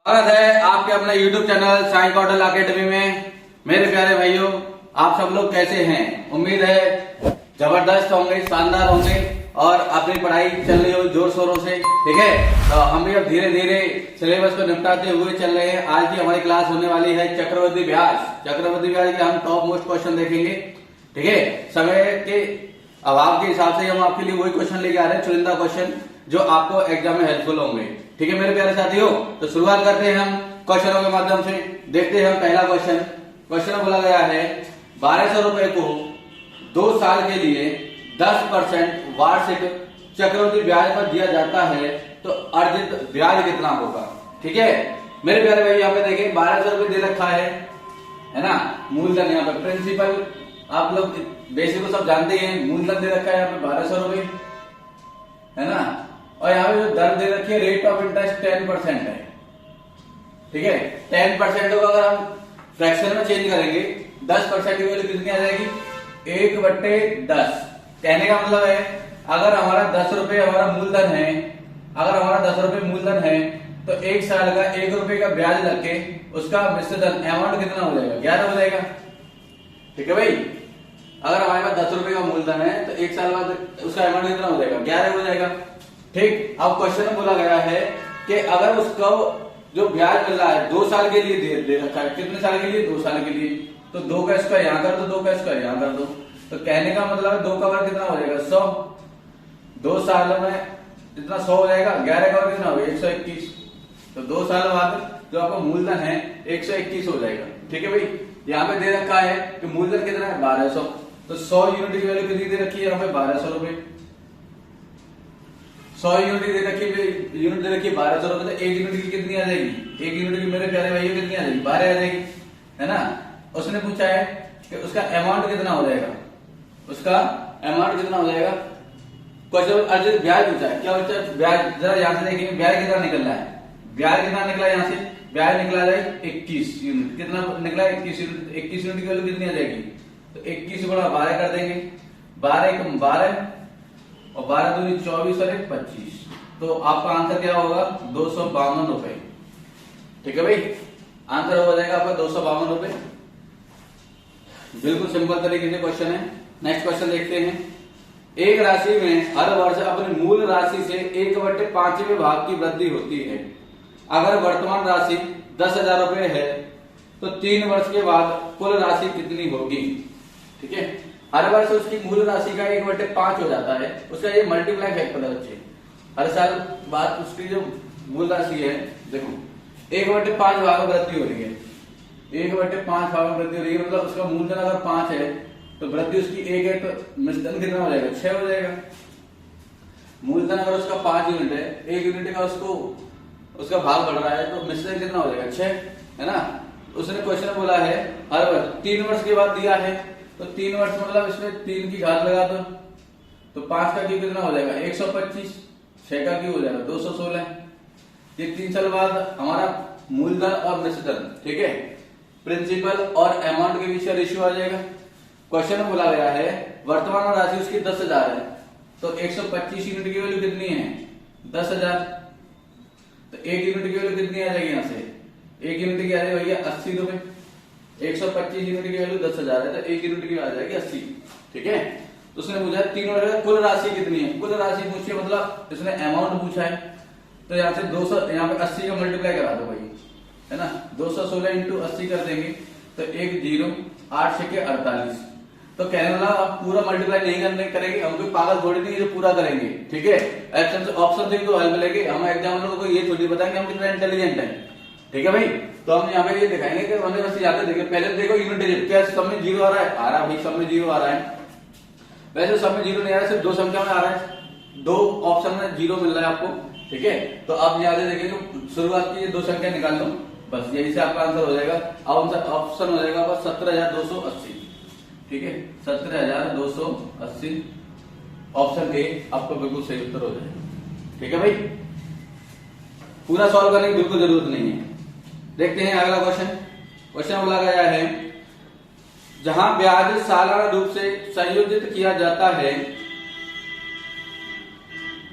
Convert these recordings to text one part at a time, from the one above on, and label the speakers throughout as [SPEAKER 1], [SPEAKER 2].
[SPEAKER 1] स्वागत है आपके अपने YouTube channel science model academy में। मेरे प्यारे भाइयों, आप सब लोग कैसे हैं? उम्मीद है जबरदस्त होंगे, शानदार होंगे और अपनी पढ़ाई चल रही हो जोर शोरों से। ठीक है, तो हम भी अब धीरे धीरे सिलेबस को निपटाते हुए चल रहे हैं। आज की हमारी क्लास होने वाली है चक्रवृद्धि ब्याज। चक्रवृद्धि ब्याज के हम टॉप मोस्ट क्वेश्चन देखेंगे। ठीक है, समय के अभाव के हिसाब से हम आपके लिए वही क्वेश्चन लेके आ रहे हैं, चुनिंदा क्वेश्चन जो आपको एग्जाम में हेल्पफुल होंगे। ठीक है मेरे प्यारे साथियों, तो शुरुआत करते हैं हम क्वेश्चनों के माध्यम से। देखते हैं हम पहला क्वेश्चन। क्वेश्चन बोला गया है 1200 रुपए को 2 साल के लिए 10% वार्षिक चक्रवृद्धि ब्याज पर दिया जाता है तो अर्जित ब्याज कितना होगा। ठीक है मेरे प्यारे भाई, यहाँ पे देखिए 1200 रुपए दे रखा है ना। मूलधन यहाँ पे प्रिंसिपल आप लोग बेसिक को सब जानते हैं, मूलधन दे रखा है यहाँ पे 1200 रुपए, है ना। और यहाँ पे जो दर दे रखी है रेट ऑफ इंटरेस्ट 10% है। ठीक है, 10% को अगर हम फ्रैक्शन में चेंज करेंगे 10% की वैल्यू कितनी आ जाएगी? 1/10। कहने का मतलब है अगर हमारा 10 रुपए हमारा मूलधन है, अगर हमारा 10 रुपए मूलधन है तो 1 साल का 1 रुपए का ब्याज लग के उसका मिश्रित अमाउंट कितना हो जाएगा? 11 हो जाएगा। ठीक है भाई, अगर हमारे पास 10 रुपए का मूलधन है तो 1 साल बाद उसका अमाउंट कितना हो जाएगा? 11 हो जाएगा। ठीक, अब क्वेश्चन में बोला गया है कि अगर उसको जो ब्याज मिल रहा है 2 साल के लिए दे रखा है, कितने साल के लिए? 2 साल के लिए। तो 2 का स्क्वायर यहाँ कर दो, 2 का स्क्वायर यहाँ कर दो। तो कहने का मतलब है 2 का वर्ग कितना हो जाएगा? 100। 2 साल में इतना 100 हो जाएगा। 11 का वर्ग कितना होगा? 121। तो 2 साल बाद जो आपका मूलधन है 121 हो जाएगा। ठीक है भाई, यहाँ पे दे रखा है कि मूलधन कितना है? 1200। तो 100 यूनिट की वैल्यू कितनी दे रखी है? यहाँ पे 1200 रुपए। 100 यूनिट दे रखी है, यूनिट दे रखी है 1200 रुपए। तो 1 यूनिट की कितनी आ जाएगी? 1 यूनिट की मेरे प्यारे भाइयों कितनी आ जाएगी? 12 आ जाएगी, है ना। उसने पूछा है कि उसका अमाउंट कितना हो जाएगा, उसका अमाउंट कितना हो जाएगा। क्वेश्चन अर्जित ब्याज पूछा है। क्या होता है ब्याज? जरा यहाँ से देखेंगे ब्याज कितना निकल रहा है। ब्याज कितना निकला यहाँ से? ब्याज निकला जाएगा 21 यूनिट। कितना निकला? 21 यूनिट। 21 यूनिट की वैल्यू कितनी आ जाएगी? तो 21 गुणा 12 कर देंगे। 12 एकम 12 और 12 दूनी 24 और 1 25। तो आपका आंसर क्या होगा? 252 रुपए। ठीक है भाई, आंसर हो जाएगा आपका 252 रुपए। बिल्कुल सिंपल तरीके से क्वेश्चन है। नेक्स्ट क्वेश्चन देखते हैं। एक राशि में हर वर्ष अपनी मूल राशि से 1/5वें भाग की वृद्धि होती है। अगर वर्तमान राशि 10,000 रुपए है तो 3 वर्ष के बाद कुल राशि कितनी होगी? ठीक है, हर वर्ष उसकी मूल राशि का 1/5 हो जाता है। उसका ये मल्टीप्लाई फैक्टर है बच्चे। हर साल बाद उसकी जो मूल राशि है, देखो 1/5 भाग में वृद्धि हो रही है। 1/5 भाग में वृद्धि हो रही है, मतलब उसका मूलधन अगर 5 है तो वृद्धि उसकी 1 है तो मिश्रण कितना हो जाएगा? 6 हो जाएगा। मूलधन अगर उसका 5 यूनिट है, 1 यूनिट का उसका भाग बढ़ रहा है तो मिश्रण कितना हो जाएगा? 6, है ना। उसने क्वेश्चन बोला है हर वर्ष 3 वर्ष के बाद दिया है, तो 3 वर्ष मतलब इसमें 3 की घात लगा दो तो 5 का क्यूब कितना हो जाएगा? 125। 6 का क्यूब हो जाएगा 216। ये 3 साल बाद हमारा मूलधन और मिश्रण, ठीक है, प्रिंसिपल और अमाउंट के बीच का रेशियो आ जाएगा। क्वेश्चन में बोला गया है वर्तमान राशि उसकी 10,000 है तो 125 यूनिट की वैल्यू कितनी है? 10,000। तो 1 यूनिट की वैल्यू कितनी आ जाएगी? यहाँ से 1 यूनिट की आ जाएगी भैया 80 रुपए। 125 यूनिट की वैल्यू 10,000 है तो 1 यूनिट की आ जाएगी 80। ठीक है, तो उसने पूछा 3 वर्ष कुल राशि कितनी है। कुल राशि पूछी मतलब इसने अमाउंट पूछा है, तो यहाँ से 200 यहाँ पे 80 का मल्टीप्लाई करा दो भाई, है ना। 216 इंटू 80 कर देंगे तो 1 0 8 6 के 48। तो कहने वाला आप पूरा मल्टीप्लाई नहीं करेंगे, हम कोई पागल थोड़ी नहीं जो पूरा करेंगे। ठीक है, ऑप्शन से तो हेल्प लेंगे। हम एग्जामिनर को ये थोड़ी बताएंगे हम कितना इंटेलिजेंट है। ठीक है भाई, तो हम यहाँ पे ये दिखाएंगे कि हमने बस यहाँ पे देखिए पहले देखो यूनिट डिजिट क्या सब में 0 आ रहा है? आ रहा भाई, सब में 0 आ रहा है। वैसे सब में 0 नहीं आ रहा है, सिर्फ 2 संख्या में आ रहा है। 2 ऑप्शन में 0 मिल रहा है आपको। ठीक है, तो आप यहाँ से देखेंगे शुरुआत की 2 संख्या निकाल लो, बस यही से आपका आंसर हो जाएगा। अब ऑप्शन हो जाएगा बस 17,280। ठीक है, 17,280 ऑप्शन ए आपको बिल्कुल सही उत्तर हो जाएगा। ठीक है भाई, पूरा सॉल्व करने की बिल्कुल जरूरत नहीं है। देखते हैं अगला क्वेश्चन। क्वेश्चन बोला गया है जहां ब्याज सालाना रूप से संयोजित किया जाता है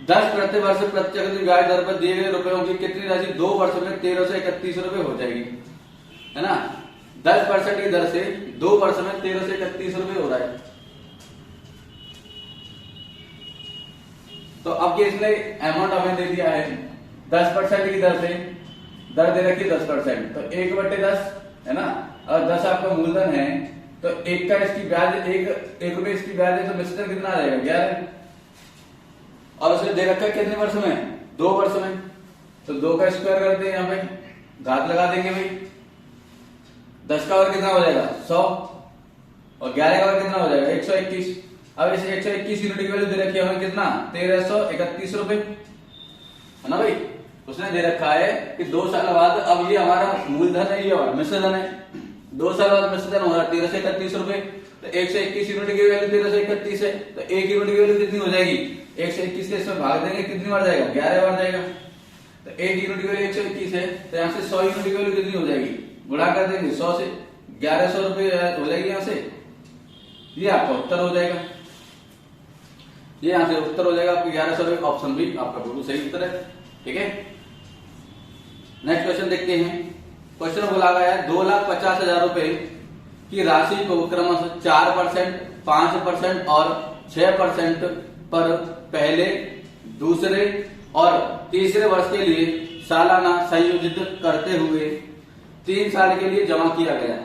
[SPEAKER 1] 10 प्रति वर्ष प्रत्यक्ष ब्याज दर पर दिए गए रुपयों की कितनी राशि 2 वर्ष में 1331 रुपए हो जाएगी, है ना। 10% की दर से 2 वर्ष में 1331 रुपए हो रहा है। तो अब ये इसने अमाउंट हमें दे दिया है 10% की दर से, दर दे रखी 10%, तो 1/10 है ना। और 10 आपका मूलधन है, तो एक का इसकी ब्याज एक रुपए इसकी ब्याज है, तो मिश्रण कितना आ जाएगा 11। और उसे दे रखा है कितने वर्ष में 2 वर्ष में, तो 2 का स्क्वायर करते हैं, यहाँ पे घात लगा देंगे भाई। 10 का वर्ग कितना हो जाएगा 100, और 11 का वर्ग कितना हो जाएगा 121। अब इसे 121 यूनिट की वैल्यू दे रखी है हमें कितना 1331 रुपए, है ना भाई। उसने दे रखा है कि 2 साल बाद, अब ये हमारा मूलधन है, ये हमारा मिश्रधन है, 2 साल बाद मिश्रधन होगा 1331 रुपए, तो 121 यूनिट की वैल्यू 1331 है, तो 1 यूनिट की वैल्यू कितनी हो जाएगी 121 के इसमें भाग देंगे, कितनी बार जाएगा 11 बार जाएगा, तो 1 यूनिट की वैल्यू 121 है, तो यहाँ से 100 यूनिट की वैल्यू कितनी हो जाएगी, गुणा कर देंगे 100 से, 1100 रुपए हो जाएगी यहाँ से। ये आपका उत्तर हो जाएगा, ये यहाँ से उत्तर हो जाएगा आपको 1100 रुपए। ऑप्शन भी आपका बिल्कुल सही उत्तर है, ठीक है। नेक्स्ट क्वेश्चन देखते हैं। क्वेश्चन बोला गया है 2,50,000 रुपए की राशि को क्रमशः 4%, 5% और 6% पर पहले, दूसरे और तीसरे वर्ष के लिए सालाना संयोजित करते हुए 3 साल के लिए जमा किया गया।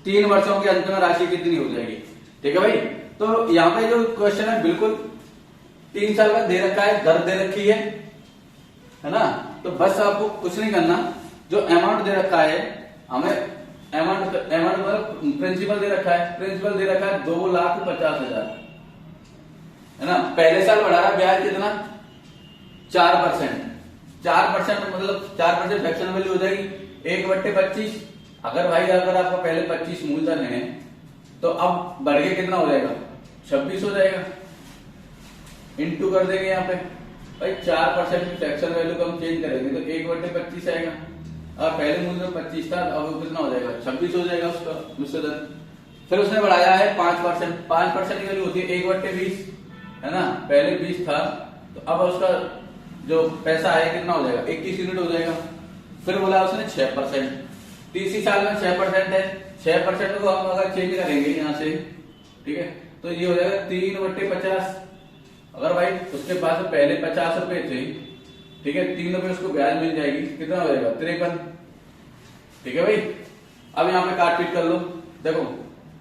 [SPEAKER 1] 3 वर्षों के अंत में राशि कितनी हो जाएगी, ठीक है भाई। तो यहाँ पे जो क्वेश्चन है बिल्कुल 3 साल का दे रखा है, दर दे रखी है ना। तो बस आपको कुछ नहीं करना, जो अमाउंट दे रखा है हमें, अमाउंट मतलब प्रिंसिपल दे रखा है, प्रिंसिपल दे रखा है 2,50,000, है ना। पहले साल बढ़ा रहा ब्याज कितना 4%, 4% मतलब 4% फ्रैक्शन वैल्यू हो जाएगी 1/25। अगर भाई अगर आपका पहले 25 मूलधन है, तो अब बढ़ के कितना हो जाएगा 26 हो जाएगा, इंटू कर देंगे यहाँ पे भाई 4% की फ्रैक्शन वैल्यू को हम चेंज करेंगे, तो 1/25 आएगा। अब पहले मूलधन 25 था, अब कितना हो जाएगा 26 हो जाएगा उसका मिश्रधन। फिर उसने बढ़ाया है 5%, 5% की वैल्यू होती है 1/20, है ना। पहले 20 था, तो अब उसका जो पैसा है कितना हो जाएगा 21 यूनिट हो जाएगा। फिर बोला उसने 6%, तीसरी साल में 6% है, 6% को हम अगर चेंज करेंगे यहाँ से, ठीक है, तो ये हो जाएगा 3/50। अगर भाई उसके पास पहले 50 रुपए थे, ठीक है, 3 रुपए उसको ब्याज मिल जाएगी, कितना हो जाएगा 53, ठीक है भाई। अब यहाँ पे काट पीट कर लो, देखो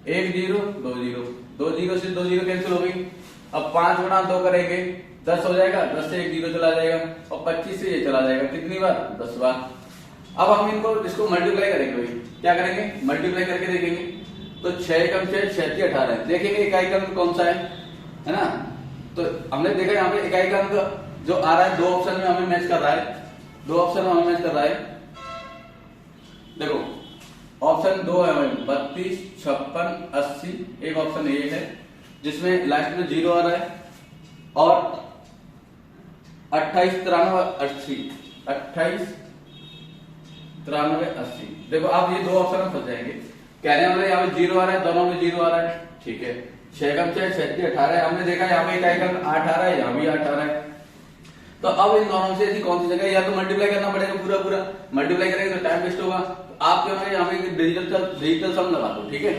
[SPEAKER 1] 1 0 2 0, 2 0 से 2 0 कैंसिल हो गई। अब 5 गुणा 2 करेंगे 10 हो जाएगा, 10 से 1 0 चला जाएगा, और 25 से ये चला जाएगा कितनी बार 10 बार। अब हम इनको इसको मल्टीप्लाई करेंगे भाई, क्या करेंगे मल्टीप्लाई करके देखेंगे, तो 6 कम 6 6 18 देखेंगे इकाई का अंक कौन सा है ना। तो हमने देखा यहाँ पे इकाई का अंक जो आ रहा है 2 ऑप्शन में हमें मैच कर रहा है, 2 ऑप्शन में हमें मैच कर रहा है। देखो ऑप्शन 2 है हमें 32, 56, 80, एक ऑप्शन ये है जिसमें लास्ट में 0 आ रहा है, और 28, 93, 80, 28, 93, 80। देखो आप ये 2 ऑप्शन में फंस जाएंगे, कहने वाले यहाँ पे 0 आ रहा है, दोनों में 0 आ रहा है, ठीक है। 6 कम 6 6 18, हमने देखा यहाँ पे इकाई का 8 आ रहा है, यहाँ भी 8 आ रहा है। तो अब इन दोनों से ऐसी कौन सी जगह, या तो मल्टीप्लाई करना पड़ेगा पूरा, मल्टीप्लाई करेंगे तो टाइम वेस्ट होगा। तो आप क्यों है यहाँ पे डिजिटल सम लगा दो, ठीक है,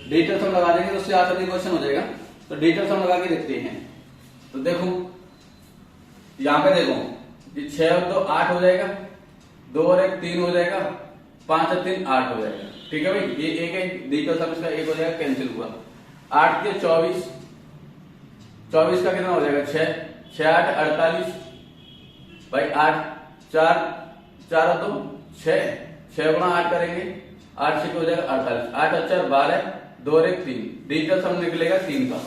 [SPEAKER 1] डिजिटल सम लगा देंगे तो उससे आसानी क्वेश्चन हो जाएगा। तो डिजिटल सम लगा के देखते हैं। तो देखो यहाँ पे देखो, ये 6 और 2 8 हो जाएगा, 2 और 1 3 हो जाएगा, 5 और 3 8 हो जाएगा, ठीक है भाई। ये एक है डिजिटल सम, इसका 1 हो जाएगा, कैंसिल हुआ। 8 के 24, 24 का कितना हो जाएगा 6, 6 8 48 भाई, 8 4 4 और 2 6, 6 गुणा 8 करेंगे, 8 से हो जाएगा 48, 8 और 4 12, 2 और 1 3, डिजिटल सम निकलेगा 3 का।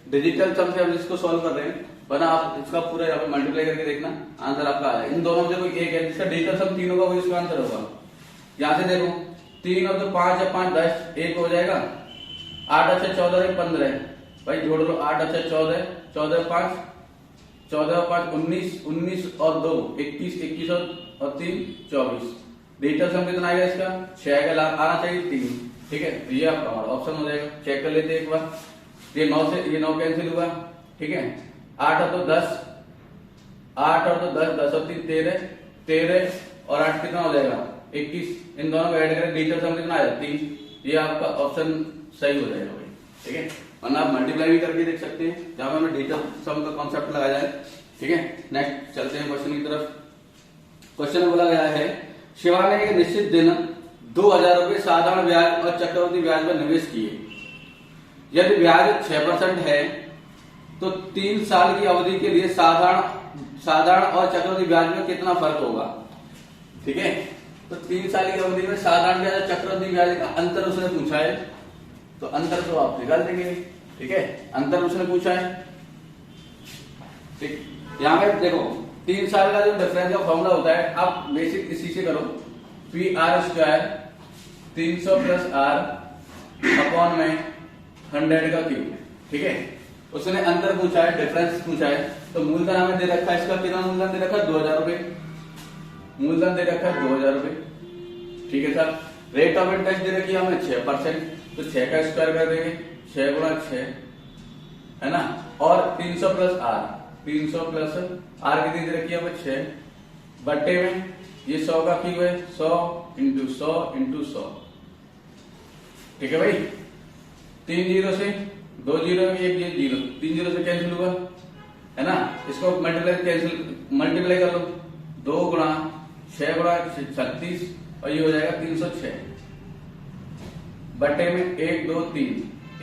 [SPEAKER 1] डिजिटल सम से हम इसको सॉल्व कर रहे हैं, वरना आप इसका पूरा यहाँ पे मल्टीप्लाई करके देखना, आंसर आपका आ जाएगा। इन दोनों में से कोई एक है जिसका डिजिटल सम 3 होगा, वो इसका आंसर होगा। यहाँ से देखो 3 और 2 5 और 5 10, 1 हो जाएगा, 8 अच्छा 14 15 भाई, जोड़ लो 8 अच्छा 14, 14 5 14 और 5 19, 19 और 2 21, 21 और 3 24। डिजिटल सम कितना आएगा इसका 6 का लाभ आना चाहिए 3, ठीक है। तो ये आपका हमारा ऑप्शन हो जाएगा। चेक कर लेते हैं एक बार, ये 9 से ये 9 कैंसिल हुआ, ठीक है। 8 और 2 10, 8 और 2 10, 10 और 3 13, 13 और 8 कितना हो जाएगा 21। इन दोनों को ऐड करें डिजिटल सम कितना आएगा 3। ये आपका ऑप्शन सही हो जाएगा भाई, ठीक है। वरना आप मल्टीप्लाई भी करके देख सकते हैं, जहां पे हमें डिजिटल सम का कॉन्सेप्ट लगाया जाए, ठीक है। नेक्स्ट चलते हैं क्वेश्चन की तरफ। क्वेश्चन में बोला गया है शिवा ने एक निश्चित दिन 2000 रुपए साधारण ब्याज और चक्रवृद्धि ब्याज पर निवेश किए। यदि ब्याज 6% है तो 3 साल की अवधि के लिए साधारण और चक्रवृद्धि ब्याज में कितना फर्क होगा, ठीक है। तो 3 साल की अवधि में साधारण ब्याज और चक्रवृद्धि ब्याज का अंतर उसने पूछा है, तो अंतर तो आप निकाल देंगे, ठीक है। अंतर उसने पूछा है, ठीक। यहां पे देखो 3 साल का जो डिफरेंस का फॉर्मूला होता है, आप बेसिक इसी से करो, P R square 300 plus R upon में 100 का क्यूब, ठीक है। उसने अंतर पूछा है, डिफरेंस पूछा है, तो मूलधन हमें दे रखा है, इसका कितना मूलधन दे रखा है 2000 रुपए, मूलधन दे रखा है 2000 रुपए, ठीक है साहब। रेट ऑफ इंटरेस्ट दे रखी है हमें 6%, तो 6 का स्क्वायर कर देंगे, 6 गुणा 6 है ना, और 300 प्लस आर, 300 प्लस आर कितनी दे रखी है हमें 6 बट्टे में ये 100 का क्यूब है, 100 इंटू 100 इंटू 100, ठीक है भाई। 3 जीरो से 2 जीरो में 1 जीरो, 3 जीरो से कैंसिल हुआ है ना, इसको मल्टीप्लाई कर लो, 2 गुणा 6 गुणा 36 और ये हो जाएगा 306 बट्टे में 1 2 3,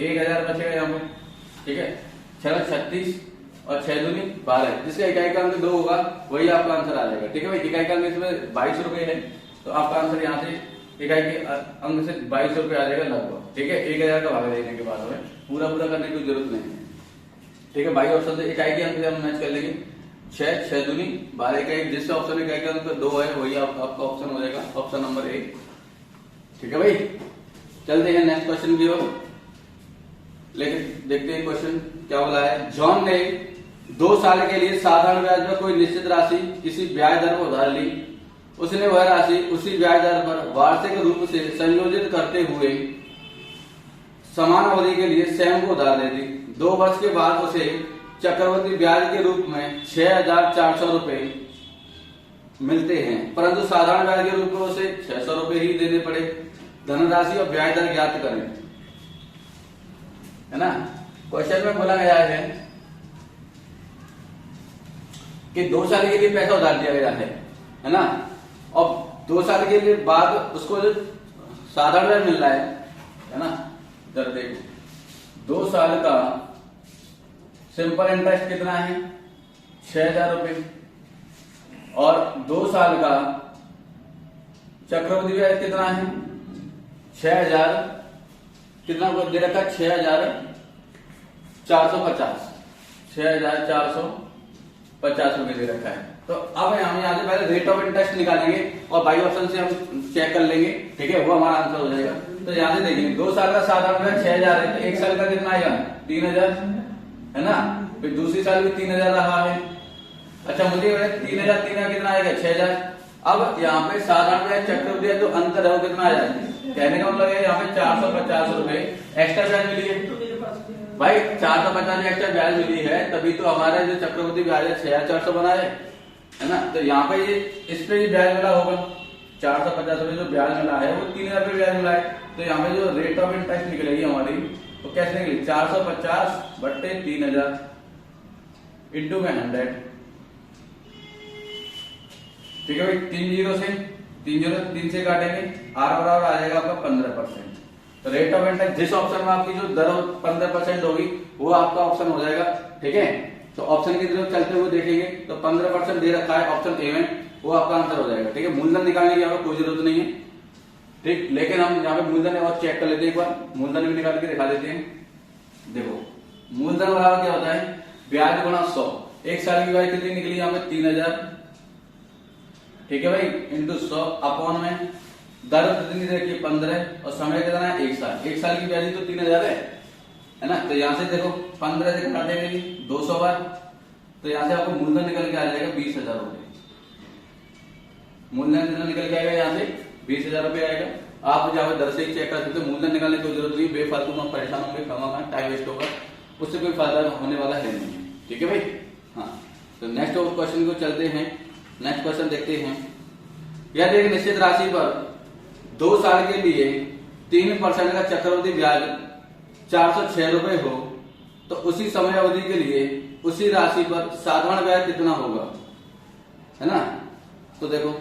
[SPEAKER 1] 1000 बचेगा यहाँ पे, ठीक है। 6 36 और 6 दूनी 12, जिसका इकाई का अंक 2 होगा वही आपका आंसर आ जाएगा, ठीक है भाई। इकाई का अंक इसमें 22 रुपए है, तो आपका आंसर यहाँ से इकाई के अंक से 22 रुपए आ जाएगा लगभग, ठीक है। 1000 का भाग देने के बाद हमें पूरा करने की जरूरत नहीं है, ठीक है। 22 ऑप्शन से इकाई के अंक से हम मैच कर लेंगे, 6 दूनी 12 इकाई, जिससे ऑप्शन इकाई का अंक 2 है वही आपका ऑप्शन हो जाएगा, ऑप्शन नंबर 1, ठीक है भाई। चलते हैं नेक्स्ट क्वेश्चन की ओर, लेकिन देखते हैं क्वेश्चन क्या बोला है। जॉन ने 2 साल के लिए साधारण ब्याज पर कोई निश्चित राशि किसी ब्याज दर पर उधार ली। उसने वह राशि उसी ब्याज दर पर वार्षिक रूप से संयोजित करते हुए समान अवधि के लिए स्वयं को उधार दे दी। 2 वर्ष के बाद उसे चक्रवृद्धि ब्याज के रूप में 6400 रुपए मिलते हैं, परंतु साधारण ब्याज के रूप में उसे 600 रुपए ही देने पड़े। धनराशि और ब्याज दर ज्ञात करें, है ना। क्वेश्चन में बोला गया है कि 2 साल के लिए पैसा उधार दिया गया है ना, और 2 साल के लिए बाद उसको जो साधारण ब्याज मिल रहा है ना। इधर देखो 2 साल का सिंपल इंटरेस्ट कितना है 6000 रुपए, और 2 साल का चक्रवृद्धि ब्याज कितना है 6000, कितना दे रखा है 6450, 6450 रुपए दे रखा है। तो अब हम यहाँ से पहले रेट ऑफ इंटरेस्ट निकालेंगे और बाई ऑप्शन से हम चेक कर लेंगे, ठीक है, वो हमारा आंसर हो जाएगा। तो यहाँ से देखेंगे 2 साल का साधारण ब्याज 6000 है, तो 1 साल का कितना आएगा 3000, है ना। फिर दूसरी साल भी 3000 रहा है। अच्छा मुझे 3000 कितना आएगा 6000। अब यहाँ पे साधारण ब्याज चक्रवृद्धि जो अंतर है वो कितना आ जाएगा, कहने का मतलब है यहाँ पे 450 रुपए एक्स्ट्रा ब्याज मिली है भाई। 450 एक्स्ट्रा ब्याज मिली है, तभी तो हमारा जो चक्रवृद्धि ब्याज है 6400 बना है ना। तो यहाँ पे ये इस पे ब्याज मिला होगा, 450 रुपए जो ब्याज मिला है वो 3000 रुपए ब्याज मिला है। तो यहाँ पे जो रेट ऑफ इंटरेस्ट निकलेगी हमारी तो कैसे निकलेगी 450 बट्टे 3000 इंटू में 100, ठीक है भाई। 3 से काटेंगे, आर बराबर आ जाएगा आपका 15%। तो रेट ऑफ इंटरेस्ट जिस ऑप्शन में आपकी जो दर 15% होगी वो आपका ऑप्शन हो जाएगा, ठीक है। तो ऑप्शन की तरफ चलते हुए देखेंगे तो 15% दे रखा है ऑप्शन ए में, वो आपका आंसर हो जाएगा, ठीक है। मूलधन निकालने की आपको कोई जरूरत नहीं है, ठीक। लेकिन हम यहाँ पे मूलधन और चेक कर लेते हैं, एक बार मूलधन भी निकाल के दिखा देते हैं। देखो मूलधन बराबर क्या होता है ब्याज गुणा 100। 1 साल की ब्याज कितनी निकली यहाँ पे 3000, ठीक है भाई, इंटू 100 अपॉन में दर कितनी देखिए 15 और समय कितना है 1 साल। 1 साल की ब्याज तो 3000 है ना। तो यहाँ से देखो 15 से घटा देंगे 200 बार, तो यहाँ से आपको मूलधन निकल के आ जाएगा 20,000 रुपए। मूलधन कितना निकल के आएगा यहाँ से 20,000 रुपए आएगा। आप जहाँ दर से ही चेक कर सकते हो, मूलधन निकालने की कोई जरूरत नहीं, बेफालतू में परेशान होंगे, टाइम वेस्ट होगा, उससे कोई फायदा होने वाला है नहीं, ठीक है भाई। हाँ तो नेक्स्ट क्वेश्चन को चलते हैं, नेक्स्ट क्वेश्चन देखते हैं। यदि एक निश्चित राशि पर 2 साल के लिए 3% का चक्रवृद्धि ब्याज 406 रुपए हो तो उसी समय अवधि के लिए उसी राशि पर साधारण ब्याज कितना होगा, है ना। तो देखो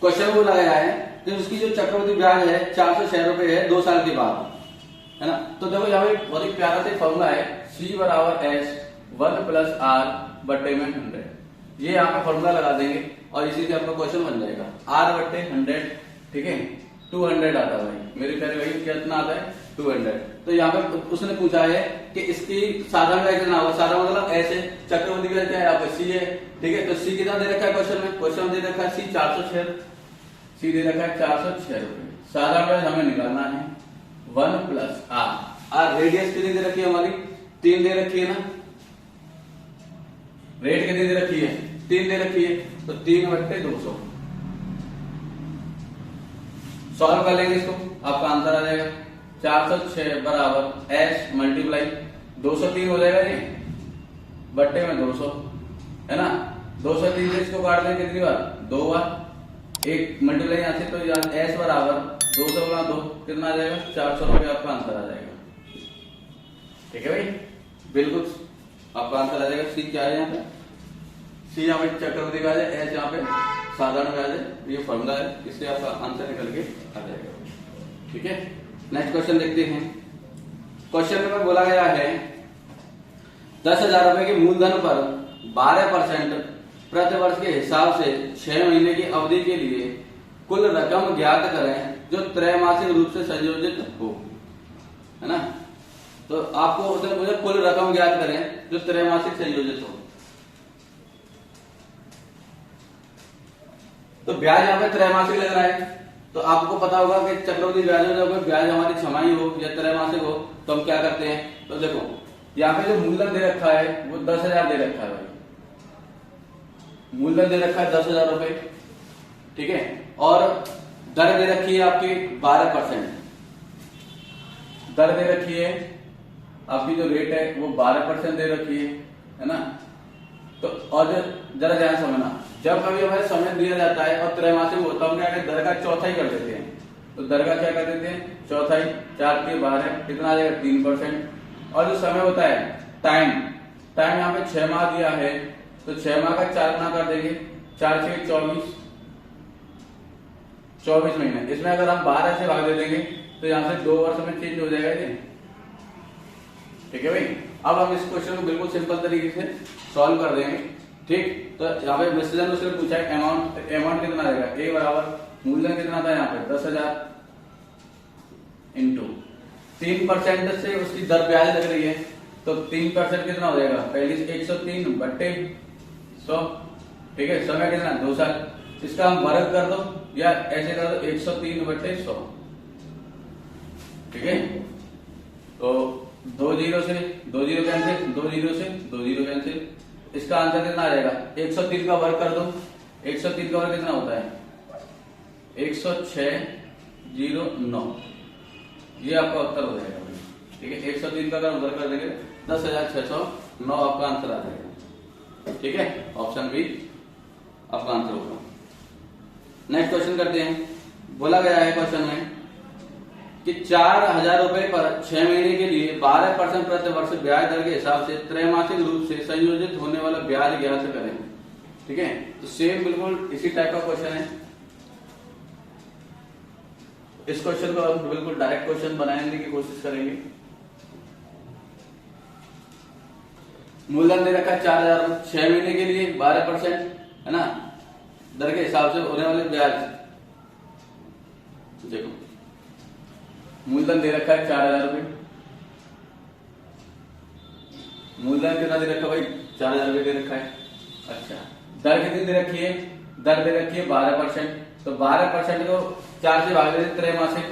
[SPEAKER 1] क्वेश्चन बोला गया है कि उसकी जो चक्रवृद्धि ब्याज है 406 रुपए है 2 साल के बाद, है ना। तो देखो यहाँ पे बहुत ही प्यारा सा फॉर्मूला है, C बराबर S 1 प्लस R बट्टे में 100। ये यहाँ पे फॉर्मूला लगा देंगे और इसी से आपका क्वेश्चन बन जाएगा। R बट्टे 100, ठीक है, 200 आता है भाई, मेरे प्यारे भाई कितना आता है 200। तो यहाँ पे उसने पूछा है कि इसकी साधारण ब्याज कितना होगा। साधारण मतलब ऐसे चक्रवृद्धि ब्याज क्या है आपका C है, ठीक है। तो C कितना दे रखा है क्वेश्चन में, क्वेश्चन दे रखा है C 406, C दे रखा है 406 रुपए। साधारण ब्याज हमें निकालना है 1 प्लस R रेडियस कितनी दे रखी है हमारी 3 दे रखी है ना, रेट कितनी दे रखी है 3 दे रखी है, तो 3 बट्टे 200 सॉल्व कर लेंगे इसको, आपका आंसर आ जाएगा 406 बराबर S मल्टीप्लाई 203 हो जाएगा ये बट्टे में 200, है ना। 203 से इसको काट दें कितनी बार 2 बार, एक मल्टीप्लाई यहाँ से, तो यहाँ S बराबर 200 गुणा 2 कितना आ जाएगा 400 रुपये, आपका आंसर आ जाएगा। ठीक है भाई, बिल्कुल आपका आंसर आ जाएगा। C क्या है यहाँ पे, C यहाँ पे चक्रवृद्धि ब्याज है, S यहाँ पे साधारण ब्याज है, ये फॉर्मूला है, इससे आपका आंसर निकल के आ जाएगा। ठीक है, नेक्स्ट क्वेश्चन देखते हैं। क्वेश्चन में बोला गया है 10,000 रुपए के मूलधन पर 12% प्रति वर्ष के हिसाब से 6 महीने की अवधि के लिए कुल रकम ज्ञात करें जो त्रैमासिक रूप से संयोजित हो, है ना। तो आपको उसने मुझे कुल रकम ज्ञात करें जो त्रैमासिक संयोजित हो। तो ब्याज यहाँ पे त्रैमासिक लग रहा है, तो आपको पता होगा कि चक्रवृद्धि ब्याज में जब ब्याज हमारी छमाही हो या त्रैमासिक हो तो हम क्या करते हैं। तो देखो यहाँ पे जो मूलधन दे रखा है वो 10,000 दे रखा है भाई, मूलधन दे रखा है 10,000 रुपए, ठीक है। और दर दे रखी है आपकी 12%, दर दे रखी है आपकी, जो रेट है वो 12% दे रखी है ना। तो और जरा ध्यान समझना, जब कभी हमें समय दिया जाता है और त्रैमासिक होता है हम क्या करते हैं, दर का चौथाई कर देते हैं। तो दर का क्या कर देते हैं चौथाई, 4 के 12 कितना आ जाएगा 3%। और जो समय होता है टाइम यहाँ पे 6 माह दिया है, तो 6 माह का 4 गुना कर देंगे, 4 से 24 महीने। इसमें अगर हम 12 से भाग दे देंगे तो यहाँ से 2 वर्ष में चेंज हो जाएगा ये। ठीक है भाई, अब हम इस क्वेश्चन को बिल्कुल सिंपल तरीके से सॉल्व कर देंगे। ठीक, तो यहाँ पे मिश्रण उसने पूछा है अमाउंट कितना रहेगा, A बराबर मूलधन कितना था यहाँ पे 10,000 इंटू 3% से उसकी दर ब्याज लग रही है, तो 3% कितना हो जाएगा, पहले 103 बट्टे 100, ठीक है। समय कितना 2 साल, इसका हम वर्ग कर दो या ऐसे कर दो 103 बट्टे 100, ठीक है। तो 2 जीरो से 2 जीरो कैंसिल, 2 जीरो से 2 जीरो कैंसिल, इसका आंसर कितना आ जाएगा 103 का वर्ग कर दो, 103 का वर्ग कितना होता है 10609, ये आपका उत्तर हो जाएगा। ठीक है, 103 का अगर वर्ग कर देंगे 10,609 आपका आंसर आ जाएगा। ठीक है, ऑप्शन बी आपका आंसर होगा। नेक्स्ट क्वेश्चन करते हैं। बोला गया है क्वेश्चन में कि 4,000 रुपए पर 6 महीने के लिए 12% प्रति वर्ष ब्याज दर के हिसाब से त्रैमासिक रूप से संयोजित होने वाला ब्याज ज्ञात करें। ठीक है, तो सेम बिल्कुल इसी टाइप का क्वेश्चन है। इस क्वेश्चन को हम बिल्कुल डायरेक्ट क्वेश्चन बनाने की कोशिश करेंगे। मूलधन दे रखा 4,000, 6 महीने के लिए 12%, है ना, दर के हिसाब से होने वाले ब्याज। देखो मूलधन दे रखा है 4,000 रुपए, मूलधन कितना दे रखा भाई 4,000 रुपए दे रखा है। अच्छा, दर कितनी दे रखी है, दर दे रखी है 12%, तो 12% को 4 से भाग देंगे त्रैमासिक,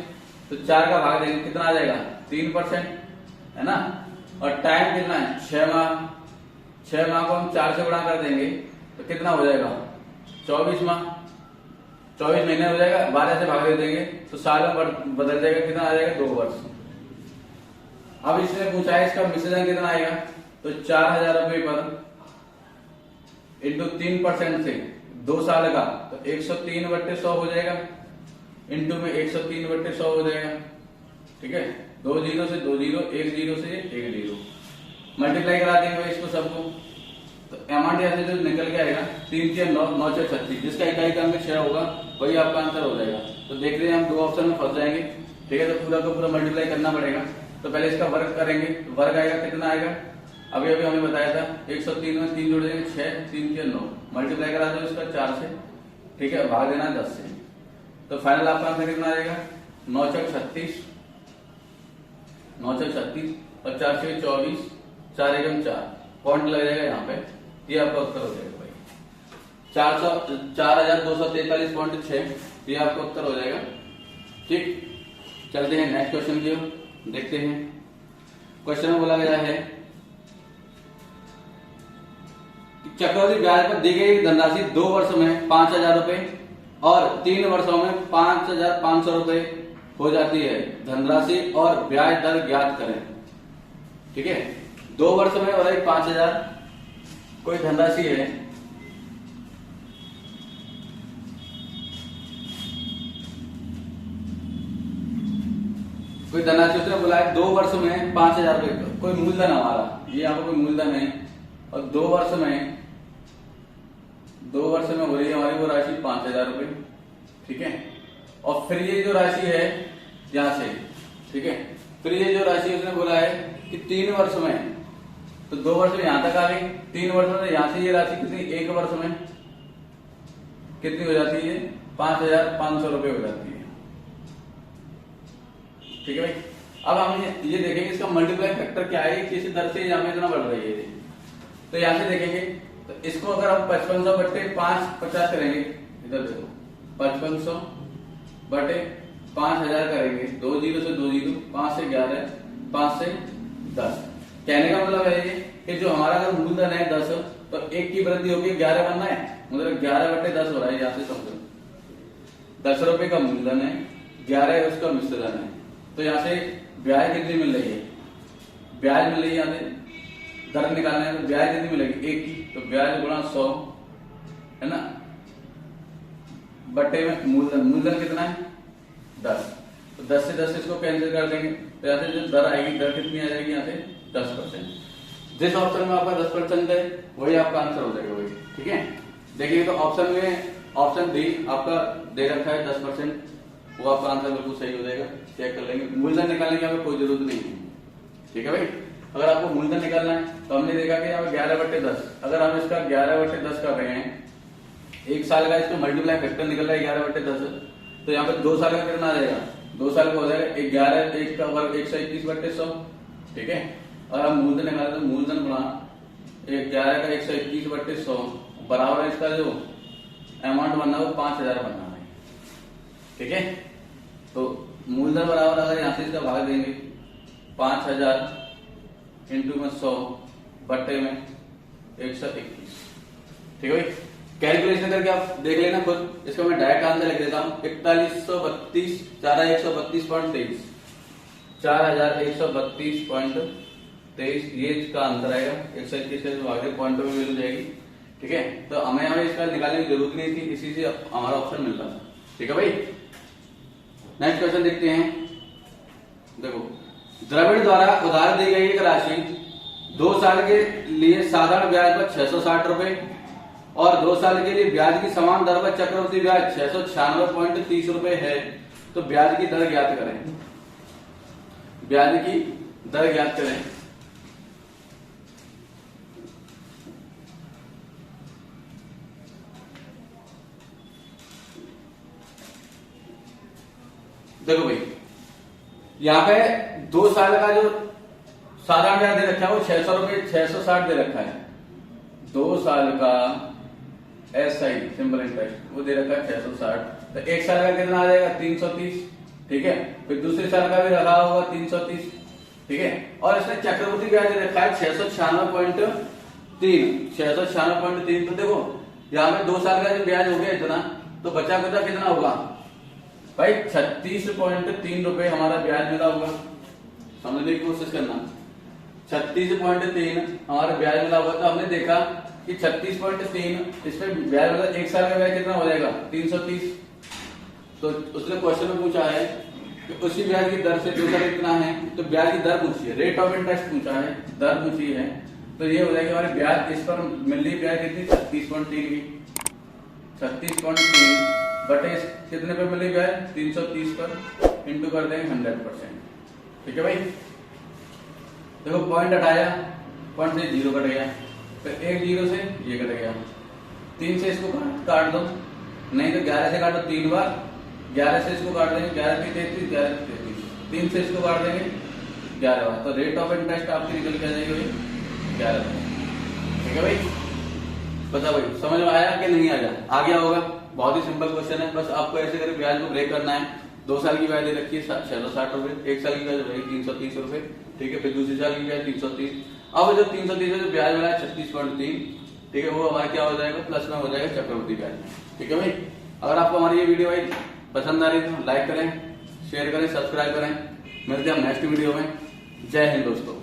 [SPEAKER 1] तो 4 का भाग देंगे कितना आ जाएगा 3%, है ना। और टाइम कितना है 6 माह, 6 माह को हम 4 से गुणा कर देंगे तो कितना हो जाएगा 24 माह, 24 महीने हो जाएगा, 12 से भाग दे देंगे तो साल में बदल जाएगा, कितना आ जाएगा 2 वर्ष। अब इसने पूछा है इसका मिश्रण कितना आएगा, तो 4000 रुपये पर इंटू 3% से 2 साल का, तो 103/100 हो जाएगा, इंटू में 103/100 हो जाएगा। ठीक है, 2 जीरो से 2 जीरो, 1 जीरो से 1 जीरो, मल्टीप्लाई करा देंगे इसको सबको, तो अमाउंट यहाँ से जो निकल के आएगा 3 के 9 9 से 36, जिसका इकाई का अंक 6 होगा वही आपका आंसर हो जाएगा। तो देख रहे हैं हम 2 ऑप्शन में फंस जाएंगे। ठीक है, तो पूरा को पूरा मल्टीप्लाई करना पड़ेगा। तो पहले इसका वर्ग करेंगे, तो वर्ग आएगा कितना आएगा, अभी अभी हमें बताया था 103 में 3 जोड़ देंगे 6, 3 के 9, मल्टीप्लाई करा दो इसका 4 से। ठीक है, भाग देना 10 से, तो फाइनल आपका आंसर कितना आएगा 9 चौक 36, 9 चौक 36 और 4 से 24, 4 एकम 4 पॉइंट लग जाएगा यहाँ पे, ये आपका उत्तर हो जाएगा भाई 4243.6, ये आपका उत्तर हो जाएगा। ठीक, चलते हैं नेक्स्ट क्वेश्चन की ओर, देखते हैं। क्वेश्चन में बोला गया है चक्रवृद्धि ब्याज पर दी गई धनराशि 2 वर्षों में 5000 रुपए और 3 वर्षों में 5500 रुपए हो जाती है, धनराशि और ब्याज दर ज्ञात करें। ठीक है, 2 वर्ष में हो रही 5000 कोई धनराशि है, कोई धनराशि उसने बोला है 2 वर्ष में 5000 रुपए, कोई मूलधन हमारा, ये यहाँ पर कोई मूलधन है, और 2 वर्ष में हो रही है हमारी वो राशि 5000 रुपए। ठीक है, और फिर ये जो राशि है यहाँ से, ठीक है, फिर ये जो राशि उसने बोला है कि 3 वर्ष में, तो 2 वर्ष में यहां तक आ गई, 3 वर्ष में यहां से ये राशि कितनी, 1 वर्ष में कितनी हो जाती है 5500 रुपए हो जाती है। ठीक है भाई, अब हम ये देखेंगे इसका मल्टीप्लाई फैक्टर क्या है, किस दर से यहाँ पे इतना बढ़ रही है। तो यहाँ से देखेंगे, तो इसको अगर हम 5500 बटे 5 50 करेंगे, इधर देखो 5500 बटे 5000 करेंगे, 2 जीरो से 2 जीरो, 5 से 11, 5 से 10। कहने का मतलब है ये कि जो हमारा अगर मूलधन है 10, तो 1 की वृद्धि होगी 11 बनना है, मतलब 11/10 हो रहा है। यहाँ से समझो 10 रुपए का मूलधन है, 11 उसका मिश्रण है, तो यहाँ से ब्याज कितनी मिल रही है, ब्याज मिल रही है, यहाँ से दर निकालना है तो ब्याज कितनी मिलेगी 1 की, तो ब्याज गुणा 100 है ना, बटे में मूलधन कितना है 10, तो 10 से 10 इसको कैंसिल कर देंगे, तो यहाँ से जो दर आएगी, दर कितनी आ जाएगी यहाँ से 10%। जिस ऑप्शन में आपका 10% है वही आपका आंसर हो जाएगा भाई। ठीक है, देखिए तो ऑप्शन में ऑप्शन डी आपका दे रखा है 10%, वो आपका आंसर बिल्कुल सही हो जाएगा। चेक कर लेंगे, मूलधन निकालने की आपको कोई जरूरत नहीं है। ठीक है भाई, अगर आपको मूलधन निकालना है तो हमने देखा कि यहाँ 11/10, अगर हम इसका 11/10 कर रहे हैं, 1 साल का इसको मल्टीप्लाई फैक्टर निकल रहा है 11/10, तो यहाँ पे 2 साल का कितना आ जाएगा, 2 साल का हो जाएगा 11, 1 का वर्ग 121/100। ठीक है, और हम मूलधन निकाले तो मूलधन गुणा 11 का 121/100 बराबर इसका जो अमाउंट बनना है वो 5000 बनना है। ठीक है, तो मूलधन बराबर अगर यहाँ से इसका भाग देंगे 5000 इंटू में 100 बट्टे में 121। ठीक है भाई, कैलकुलेशन करके आप देख लेना खुद, इसको मैं डायरेक्ट आंसर लिख देता हूँ 4132 4132.23 4132.23, ये इसका आंसर आएगा। 121 से आगे पॉइंटों में वैल्यू जाएगी। ठीक है, तो हमें यहाँ इसका निकालने की जरूरत नहीं थी, इसी से हमारा ऑप्शन मिल रहा था। ठीक है भाई, नेक्स्ट क्वेश्चन देखते हैं। देखो, द्रविड़ द्वारा उधार दी गई एक राशि 2 साल के लिए साधारण ब्याज पर 660 रुपए और 2 साल के लिए ब्याज की समान दर पर चक्रवृद्धि ब्याज 696.30 रुपए है, तो ब्याज की दर ज्ञात करें। ब्याज की दर ज्ञात करें। देखो भाई, यहाँ पे 2 साल का जो साधारण ब्याज दे रखा है वो 600 रुपए 660 दे रखा है। 2 साल का SI सिंपल इंटरेस्ट वो दे रखा है 660, तो 1 साल का कितना आ जाएगा 330। ठीक है, फिर दूसरे साल का भी रखा होगा 330। ठीक है, और इसने चक्रवृद्धि ब्याज दे रखा है 696.3 696.3। तो देखो यहाँ पे 2 साल का जो ब्याज हो गया इतना, तो बचा बचा कितना होगा भाई 36.3 रुपए हमारा ब्याज मिला होगा। समझने की कोशिश करना, 36.3 हमारा ब्याज मिला होगा। तो हमने देखा कि 36.3 इसमें ब्याज मिला, एक साल का ब्याज कितना हो जाएगा 330। तो उसने क्वेश्चन में पूछा है कि उसी ब्याज की दर से दूसरा कितना है, तो ब्याज की दर पूछी है, रेट ऑफ इंटरेस्ट पूछा है, दर पूछी है। तो ये हो जाएगी हमारे ब्याज, इस पर मिल रही ब्याज कितनी 36.3 की, 36.3 बटे कितने पे मिली ब्याज 330 पर, इंटू कर देंगे 100%। ठीक है भाई, देखो पॉइंट हटाया, पॉइंट से जीरो कट गया, फिर एक जीरो से ये कट गया, 3 से इसको काट दो, नहीं तो 11 से काटो 3 बार, 11 से इसको काट देंगे 11 की 33, 11 की 33, 3 से इसको काट देंगे 11 बार। तो रेट ऑफ इंटरेस्ट आपकी निकल के आ जाएगी भाई 11। ठीक है भाई, बता भाई समझ में आया कि नहीं आया? आ गया होगा। बहुत ही सिंपल क्वेश्चन है, बस आपको ऐसे करके ब्याज को ब्रेक करना है। 2 साल की ब्याज दे रखी है 660 रुपए, 1 साल की ब्याज 330 रुपए, ठीक है, फिर दूसरी साल की ब्याज 330। अब जो 330 जो ब्याज मिला है 36.3, ठीक है, वो हमारा क्या हो जाएगा, प्लस में हो जाएगा चक्रवृद्धि ब्याज। ठीक है भाई, अगर आपको हमारी ये वीडियो भाई पसंद आ रही है तो लाइक करें, शेयर करें, सब्सक्राइब करें। मिलते हैं हम नेक्स्ट वीडियो में। जय हिंद दोस्तों।